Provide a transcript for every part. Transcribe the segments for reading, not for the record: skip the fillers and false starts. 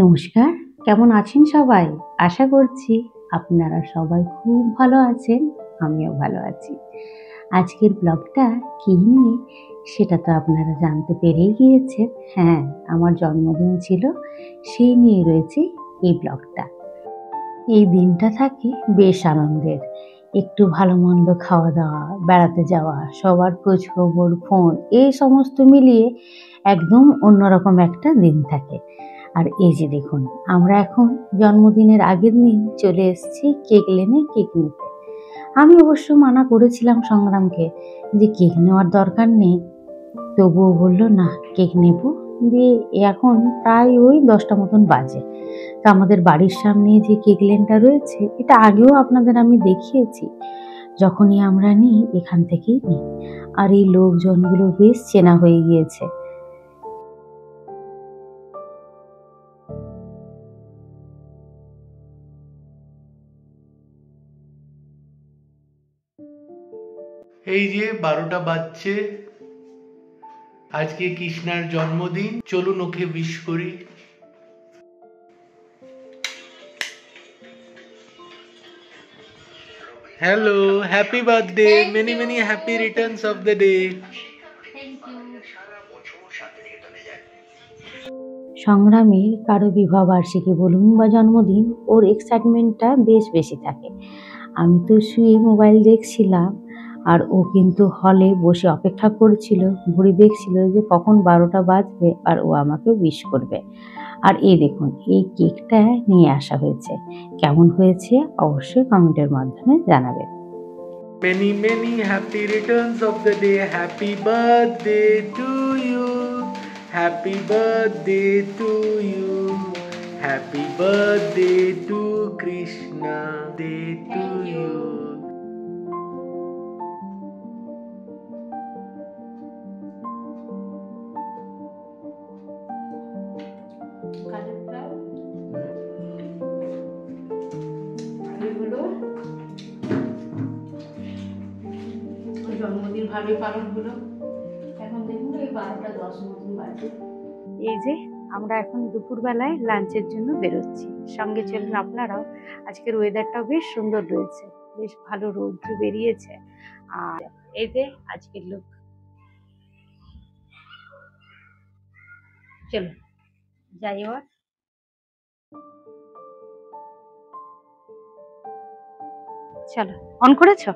নমস্কার, কেমন আছেন সবাই? আশা করছি আপনারা সবাই খুব ভালো আছেন, আমিও ভালো আছি। আজকের ব্লগটা কী নিয়ে সেটা তো আপনারা জানতে পেরেই গিয়েছেন। হ্যাঁ, আমার জন্মদিন ছিল, সেই নিয়ে রয়েছে এই ব্লগটা। এই দিনটা থাকে বেশ আনন্দের। একটু ভালো মন্দ খাওয়া দাওয়া, বেড়াতে যাওয়া, সবার খোঁজখবর, ফোন এই সমস্ত মিলিয়ে একদম অন্যরকম একটা দিন থাকে। আর এই যে দেখুন, আমরা এখন জন্মদিনের আগের দিন চলে এসেছি কেক লেনে কেক নিতে। আমি অবশ্য মানা করেছিলাম সংগ্রামকে যে কেক নেওয়ার দরকার নেই, তবুও বলল না কেক নেব। দিয়ে এখন প্রায় ওই 10টা মতন বাজে। তা আমাদের বাড়ির সামনে যে কেক লেনটা রয়েছে, এটা আগেও আপনাদের আমি দেখিয়েছি। যখনই আমরা নিই এখান থেকেই নিই, আর এই লোকজনগুলো বেশ চেনা হয়ে গিয়েছে। এই যে 12টা বাজছে, আজকে কৃষ্ণার জন্মদিন, চলুন ওকে উইশ করি। Hello, happy birthday, many many happy returns of the day. সংগ্রামের কারো বিবাহ বার্ষিকী বলুন বা জন্মদিন, ওর এক্সাইটমেন্টটা বেশ বেশি থাকে। আমি তো শুয়ে মোবাইল দেখছিলাম, আর ও কিন্তু হলে বসে অপেক্ষা করছিল, ঘড়ি দেখছিল যে কখন 12টা বাজবে আর ও আমাকে উইশ করবে। আর এই দেখুন, এই কেকটা নিয়ে আসা হয়েছে। কেমন হয়েছে অবশ্যই কমেন্টের মাধ্যমে জানাবেন। Many many happy returns of the day, happy birthday to you, happy birthday to you, happy birthday to Krishna, day to you. জন্মদিন ভালোই পালন হলো। এখন দেখুন এই 12টা 10 মতন বাজে। এই যে আমরা এখন দুপুরবেলায় লাঞ্চের জন্য বেরোচ্ছি, সঙ্গে চলুন আপনারাও। আজকের ওয়েদারটাও বেশ সুন্দর রয়েছে, বেশ ভালো রৌদ্র বেরিয়েছে। আর এই যে আজকের লোক, চলুন যাই। ওর চলো, অন করেছো?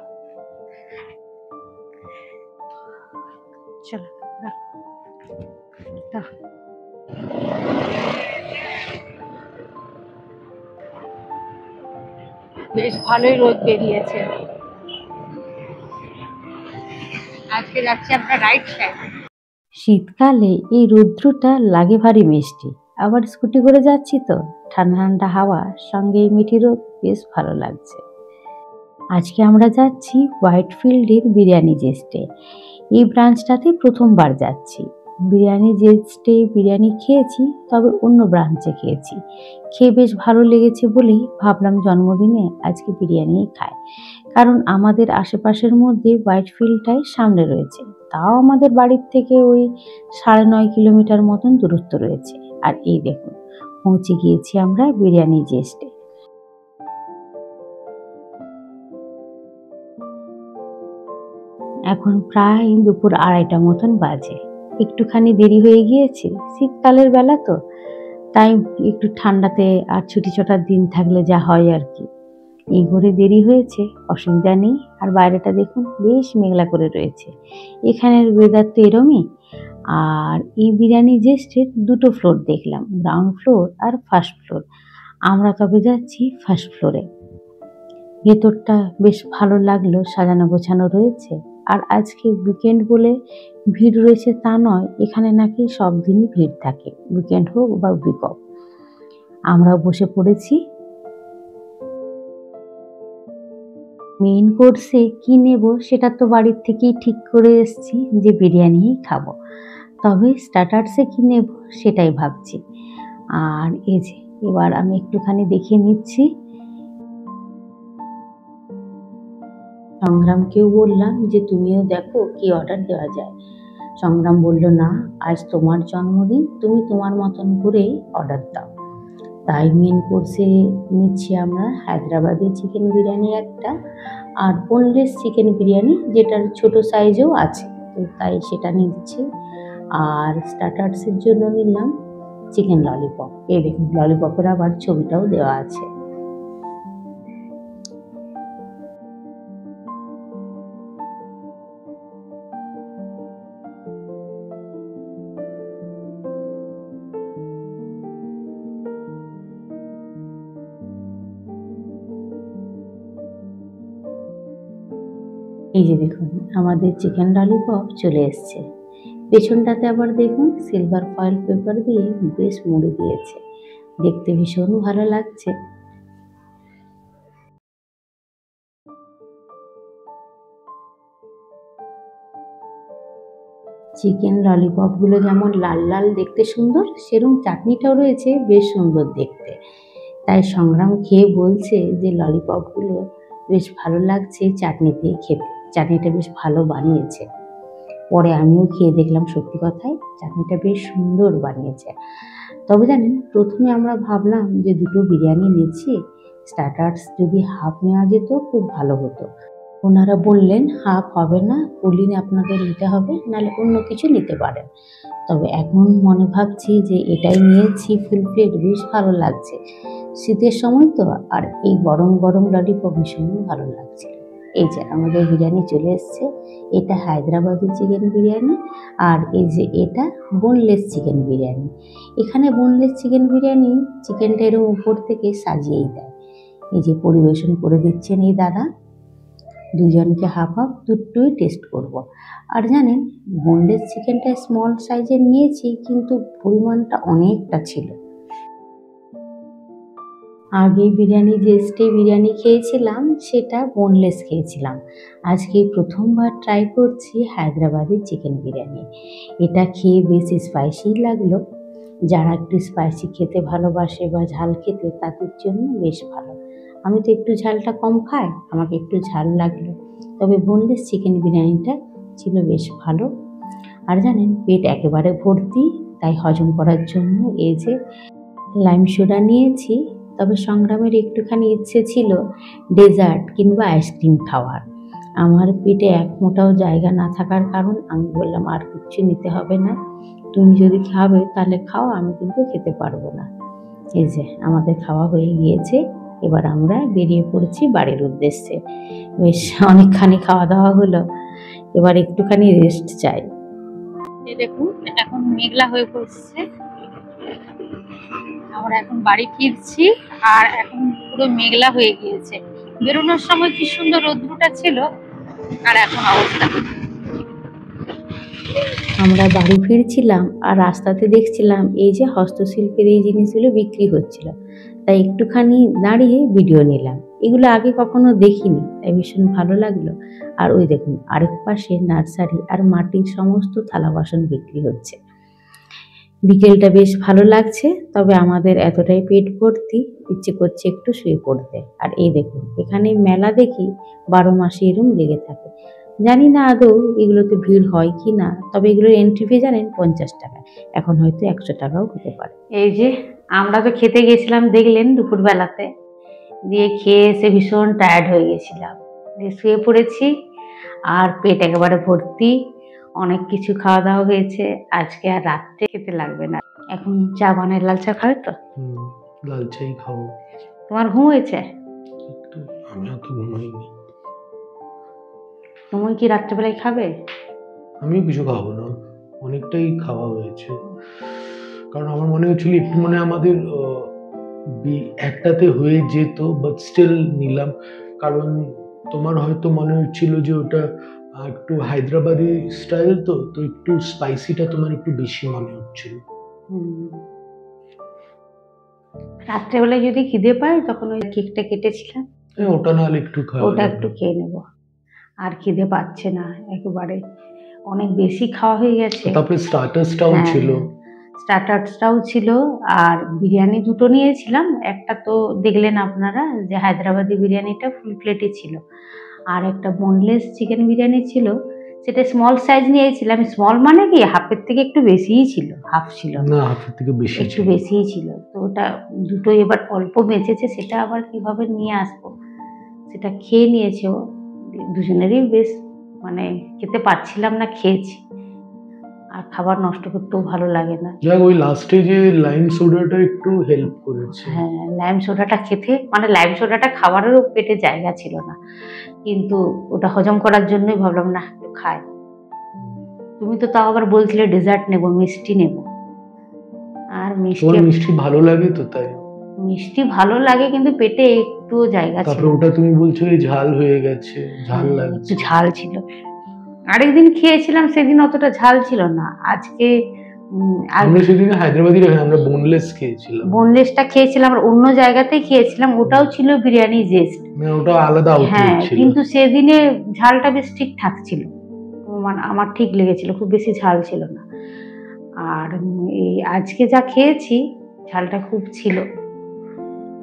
চলো রাখো। বেশ ভালোই রোদ বেরিয়েছে। আজকে যাচ্ছি আমরা রাইট সাইড। শীতকালে এই রৌদ্রটা লাগে ভারী মিষ্টি। আবার স্কুটি করে যাচ্ছি তো, ঠান্ডা ঠান্ডা হাওয়া সঙ্গে এই মিঠি রোদ, বেশ ভালো লাগছে। আজকে আমরা যাচ্ছি হোয়াইটফিল্ডের বিরিয়ানি জেস্টে। এই ব্রাঞ্চটাতে প্রথমবার যাচ্ছি। বিরিয়ানি জেস্টে বিরিয়ানি খেয়েছি, তবে অন্য ব্রাঞ্চে খেয়েছি। খেয়ে বেশ ভালো লেগেছে বলেই ভাবলাম জন্মদিনে আজকে বিরিয়ানিই খাই। কারণ আমাদের আশেপাশের মধ্যে হোয়াইটফিল্ডটাই সামনে রয়েছে, তাও আমাদের বাড়ির থেকে ওই 9.5 কিলোমিটার মতন দূরত্ব রয়েছে। আর এই দেখুন, পৌঁছে গিয়েছি আমরা বিরিয়ানি জেস্টে। এখন প্রায় দুপুর 2:30 মতন বাজে। একটুখানি দেরি হয়ে গিয়েছে, শীতকালের বেলা তো, তাই একটু ঠান্ডাতে আর ছুটি ছটার দিন থাকলে যা হয় আর কি, এই করে দেরি হয়েছে, অসুবিধা নেই। আর বাইরেটা দেখুন বেশ মেঘলা করে রয়েছে। এখানের ওয়েদার তো এরমই। আর এই বিরিয়ানি জেস্টের 2টো ফ্লোর দেখলাম, গ্রাউন্ড ফ্লোর আর ফার্স্ট ফ্লোর। আমরা তবে যাচ্ছি ফার্স্ট ফ্লোরে। ভেতরটা বেশ ভালো লাগলো, সাজানো গোছানো রয়েছে। আর আজকে উইকেন্ড বলে ভিড় রয়েছে তা নয়, এখানে নাকি সব দিনই ভিড় থাকে, উইকেন্ড হোক বা উইক অফ। আমরাও বসে পড়েছি। মেইন কোর্সে কি নেব সেটা তো বাড়ির থেকেই ঠিক করে এসেছি যে বিরিয়ানিই খাবো, তবে স্টার্টার্সে কি নেব সেটাই ভাবছি। আর এই যে এবার আমি একটুখানি দেখিয়ে নিচ্ছি। সংগ্রামকেও বললাম যে তুমিও দেখো কি অর্ডার দেওয়া যায়। সংগ্রাম বলল না, আজ তোমার জন্মদিন, তুমি তোমার মতন করেই অর্ডার দাও। তাই মেন কোর্সে নিচ্ছি আমরা হায়দ্রাবাদি চিকেন বিরিয়ানি একটা, আর বোনলেস চিকেন বিরিয়ানি যেটার ছোট সাইজেও আছে, তো তাই সেটা নিচ্ছি। আর স্টার্টার্সের জন্য নিলাম চিকেন ললিপপ। এই দেখুন ললিপপের আবার ছবিটাও দেওয়া আছে। এই যে দেখুন আমাদের চিকেন ললিপপ চলে এসছে। পেছনটাতে আবার দেখুন সিলভার ফয়েল পেপার দিয়ে বেশ মুড়ে দিয়েছে, দেখতে ভীষণ ভালো লাগছে। চিকেন ললিপপগুলো যেমন লাল লাল দেখতে সুন্দর, সেরকম চাটনিটাও রয়েছে বেশ সুন্দর দেখতে। তাই সংগ্রাম খেয়ে বলছে যে ললিপপগুলো বেশ ভালো লাগছে চাটনি দিয়ে খেতে, চাটনিটা বেশ ভালো বানিয়েছে। পরে আমিও খেয়ে দেখলাম, সত্যি কথাই চাটনিটা বেশ সুন্দর বানিয়েছে। তবে জানেন, প্রথমে আমরা ভাবলাম যে দুটো বিরিয়ানি নিচ্ছি, স্টার্টার্স যদি হাফ নেওয়া যেত খুব ভালো হতো। ওনারা বললেন হাফ হবে না, ফুলই আপনাদের নিতে হবে, নাহলে অন্য কিছু নিতে পারেন। তবে এখন মনে ভাবছি যে এটাই নিয়েছি ফুল প্লেট, বেশ ভালো লাগছে। শীতের সময় তো, আর এই গরম গরম ললিপপ ভীষণ ভালো লাগছে। এই যে আমাদের বিরিয়ানি চলে এসছে, এটা হায়দ্রাবাদি চিকেন বিরিয়ানি, আর এই যে এটা বোনলেস চিকেন বিরিয়ানি। এখানে বোনলেস চিকেন বিরিয়ানি চিকেনটা এরকম উপর থেকে সাজিয়েই দেয়। এই যে পরিবেশন করে দিচ্ছেন এই দাদা, দুজনকে হাফ হাফ দুটোই টেস্ট করব। আর জানেন, বোনলেস চিকেনটা স্মল সাইজের নিয়েছি, কিন্তু পরিমাণটা অনেকটা ছিল। আগে বিরিয়ানি যে বিরিয়ানি খেয়েছিলাম সেটা বোনলেস খেয়েছিলাম, আজকে প্রথমবার ট্রাই করছি হায়দ্রাবাদি চিকেন বিরিয়ানি। এটা খেয়ে বেশ স্পাইসি লাগলো, যারা একটু স্পাইসি খেতে ভালোবাসে বা ঝাল খেতে, তাদের জন্য বেশ ভালো। আমি তো একটু ঝালটা কম খাই, আমাকে একটু ঝাল লাগলো। তবে বোনলেস চিকেন বিরিয়ানিটা ছিল বেশ ভালো। আর জানেন, পেট একেবারে ভর্তি, তাই হজম করার জন্য এই যে লাইম সোডা নিয়েছি। তবে সংগ্রামের একটুখানি ইচ্ছে ছিল ডেজার্ট কিংবা আইসক্রিম খাওয়ার। আমার পেটে এক মোটাও জায়গা না থাকার কারণ আমি বললাম আর কিচ্ছু নিতে হবে না, তুমি যদি খাবে তাহলে খাও, আমি কিন্তু খেতে পারবো না। এই যে আমাদের খাওয়া হয়ে গিয়েছে, এবার আমরা বেরিয়ে পড়েছি বাড়ির উদ্দেশ্যে। বেশ অনেকখানি খাওয়া দাওয়া হলো, এবার একটুখানি রেস্ট চাই। দেখুন এখন মেঘলা হয়ে পড়ছে, আমরা এখন বাড়ি ফিরছি, আর এখন পুরো মেঘলা হয়ে গিয়েছে। বেরোনোর সময় কি সুন্দর রোদ্রুটা ছিল, আর এখন অবস্থা। আমরা বাড়ি ফিরছিলাম আর রাস্তাতে দেখছিলাম এই যে হস্তশিল্পের এই জিনিসগুলো বিক্রি হচ্ছিল, তাই একটুখানি দাঁড়িয়ে ভিডিও নিলাম। এগুলো আগে কখনো দেখিনি, তাই ভীষণ ভালো লাগলো। আর ওই দেখুন আরেক পাশে নার্সারি আর মাটির সমস্ত থালা বাসন বিক্রি হচ্ছে। বিকেলটা বেশ ভালো লাগছে, তবে আমাদের এতটাই পেট ভর্তি, ইচ্ছে করছে একটু শুয়ে পড়তে। আর এই দেখুন এখানে মেলা দেখি 12 মাসে এরম লেগে থাকে। জানি না আদৌ এগুলোতে ভিড় হয় কি না, তবে এগুলোর এন্ট্রি ফি জানেন 50 টাকা, এখন হয়তো 100 টাকাও হতে পারে। এই যে আমরা তো খেতে গেছিলাম দেখলেন দুপুরবেলাতে, দিয়ে খেয়ে এসে ভীষণ টায়ার্ড হয়ে গেছিলাম, দিয়ে শুয়ে পড়েছি। আর পেট একেবারে ভর্তি, অনেক কিছু খাওয়া দাওয়া হয়েছে, আজকে আর রাত্রে খেতে লাগবে না। এখন চা বানাই, লাল চা খাবে তো? লাল চাই খাবো। তোমার ঘুম হয়েছে? একটু, আমি অত ঘুমাইনি। তুমি কি রাত্রেবেলায় খাবে? আমিও কিছু খাবো না, অনেকটাই খাওয়া হয়েছে। কারণ আমার মনে হচ্ছিল একটু মানে আমাদের একটাতে হয়ে যেত, বাট স্টিল নিলাম। কারণ তোমার হয়তো মনে হচ্ছিল যে ওটা একটু হায়দ্রাবাদি স্টাইল, তো তো একটু স্পাইসিটা তোমার একটু বেশি মনে হচ্ছিল। রাত্রেবেলায় যদি খিদে পায় তখন ওই কেকটা কেটেছিলাম, ওটা নাহলে একটু ওটা একটু খেয়ে নেব। আর খিদে পাচ্ছে না একেবারে, অনেক বেশি খাওয়া হয়ে গেছে। তারপরে স্টার্টার্সটাও ছিল। স্টার্টার্সটাও ছিল, আর বিরিয়ানি দুটো নিয়েছিলাম। একটা তো দেখলেন আপনারা যে হায়দ্রাবাদি বিরিয়ানিটা ফুল প্লেটে ছিল, আর একটা বোনলেস চিকেন বিরিয়ানি ছিল, সেটা স্মল সাইজ নিয়েছিলাম। স্মল মানে কি হাফের থেকে একটু বেশিই ছিল, হাফ ছিল না, না হাফের থেকে বেশি একটু ছিল। বেশিই ছিল। তো ওটা দুটোই এবার অল্প বেঁচেছে, সেটা আবার কিভাবে নিয়ে আসবো, সেটা খেয়ে নিয়েছে ও। দুজনেরই বেশ মানে খেতে পারছিলাম না, খেয়েছি। আর খাবার নষ্ট করতেও ভালো লাগে না। যাক ওই লাস্টে যে লাইম সোডাটা একটু হেল্প করেছে। হ্যাঁ, লাইম সোডাটা খেতে মানে লাইম সোডাটা খাবারেরও পেটে জায়গা ছিল না, কিন্তু ওটা হজম করার জন্যই ভাবলাম না একটু খাই। তুমি তো তাও আবার বলছিলে ডেজার্ট নেবো, মিষ্টি নেবো। আর তোমার মিষ্টি ভালো লাগে তো তাই। মিষ্টি ভালো লাগে কিন্তু পেটে একটুও জায়গা ছিল তারপরে না। ওটা তুমি বলছো এই ঝাল হয়ে গেছে, ঝাল হ্যাঁ, লাগছে। একটু ঝাল ছিল। আরেকদিন খেয়েছিলাম, সেদিন অতটা ঝাল ছিল না। আজকে আর আমরা সেদিন হায়দ্রাবাদি আমরা বোনলেস খেয়েছিলাম। বোনলেসটা খেয়েছিলাম, আর অন্য জায়গাতেই খেয়েছিলাম, ওটাও ছিল বিরিয়ানি জেস্ট। না ওটা আলাদা আউটলেট হ্যাঁ, ছিল। কিন্তু সেদিনে ঝালটা বেশ ঠিকঠাক ছিল, মানে আমার ঠিক লেগেছিল, খুব বেশি ঝাল ছিল না। আর এই আজকে যা খেয়েছি ঝালটা খুব ছিল,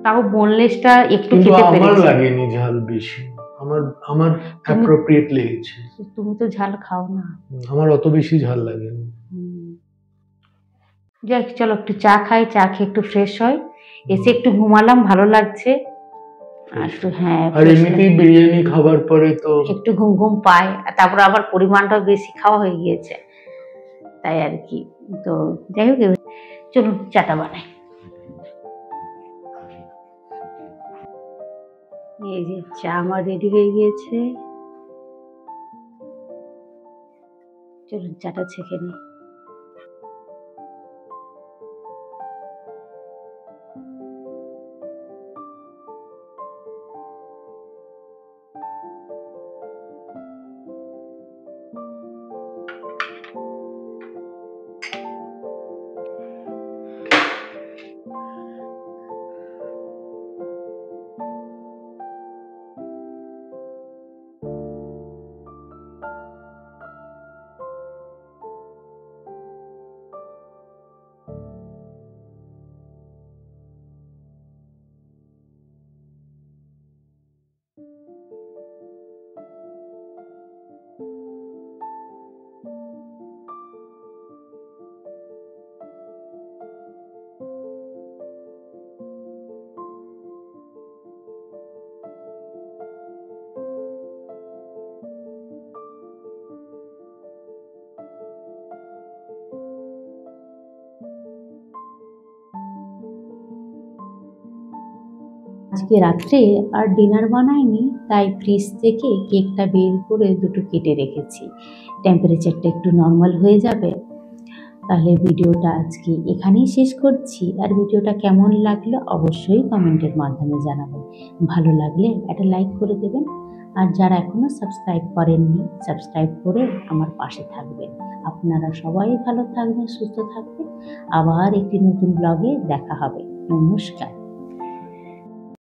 তাও বোনলেসটা একটু কিন্তু খেতে আমার পেরেছি। লাগেনি ঝাল বেশি, আমার আমার অ্যাপ্রোপ্রিয়েট লেগেছে। তুমি তো ঝাল খাও না। আমার অত বেশি ঝাল লাগেনি। যাক চলো একটু চা খাই, চা খেয়ে একটু ফ্রেশ হয়, এসে একটু ঘুমালাম, ভালো লাগছে। আর একটু হ্যাঁ আর এমনিতেই বিরিয়ানি খাবার পরে তো একটু ঘুম ঘুম পায়, আর তারপর আবার পরিমাণটাও বেশি খাওয়া হয়ে গিয়েছে, তাই আর কি। তো যাই হোক, চলুন চাটা বানাই। এই যে চা আমার রেডি হয়ে গিয়েছে, চলুন চাটা ছেঁকে নিই। আজকে রাত্রে আর ডিনার বানাইনি, তাই ফ্রিজ থেকে কেকটা বের করে দুটো কেটে রেখেছি। টেম্পারেচারটা একটু নর্মাল হয়ে যাবে। তাহলে ভিডিওটা আজকে এখানেই শেষ করছি। আর ভিডিওটা কেমন লাগলো অবশ্যই কমেন্টের মাধ্যমে জানাবেন। ভালো লাগলে একটা লাইক করে দেবেন। আর যারা এখনও সাবস্ক্রাইব করেননি, সাবস্ক্রাইব করে আমার পাশে থাকবেন। আপনারা সবাই ভালো থাকবেন, সুস্থ থাকবেন। আবার একটি নতুন ব্লগে দেখা হবে। নমস্কার।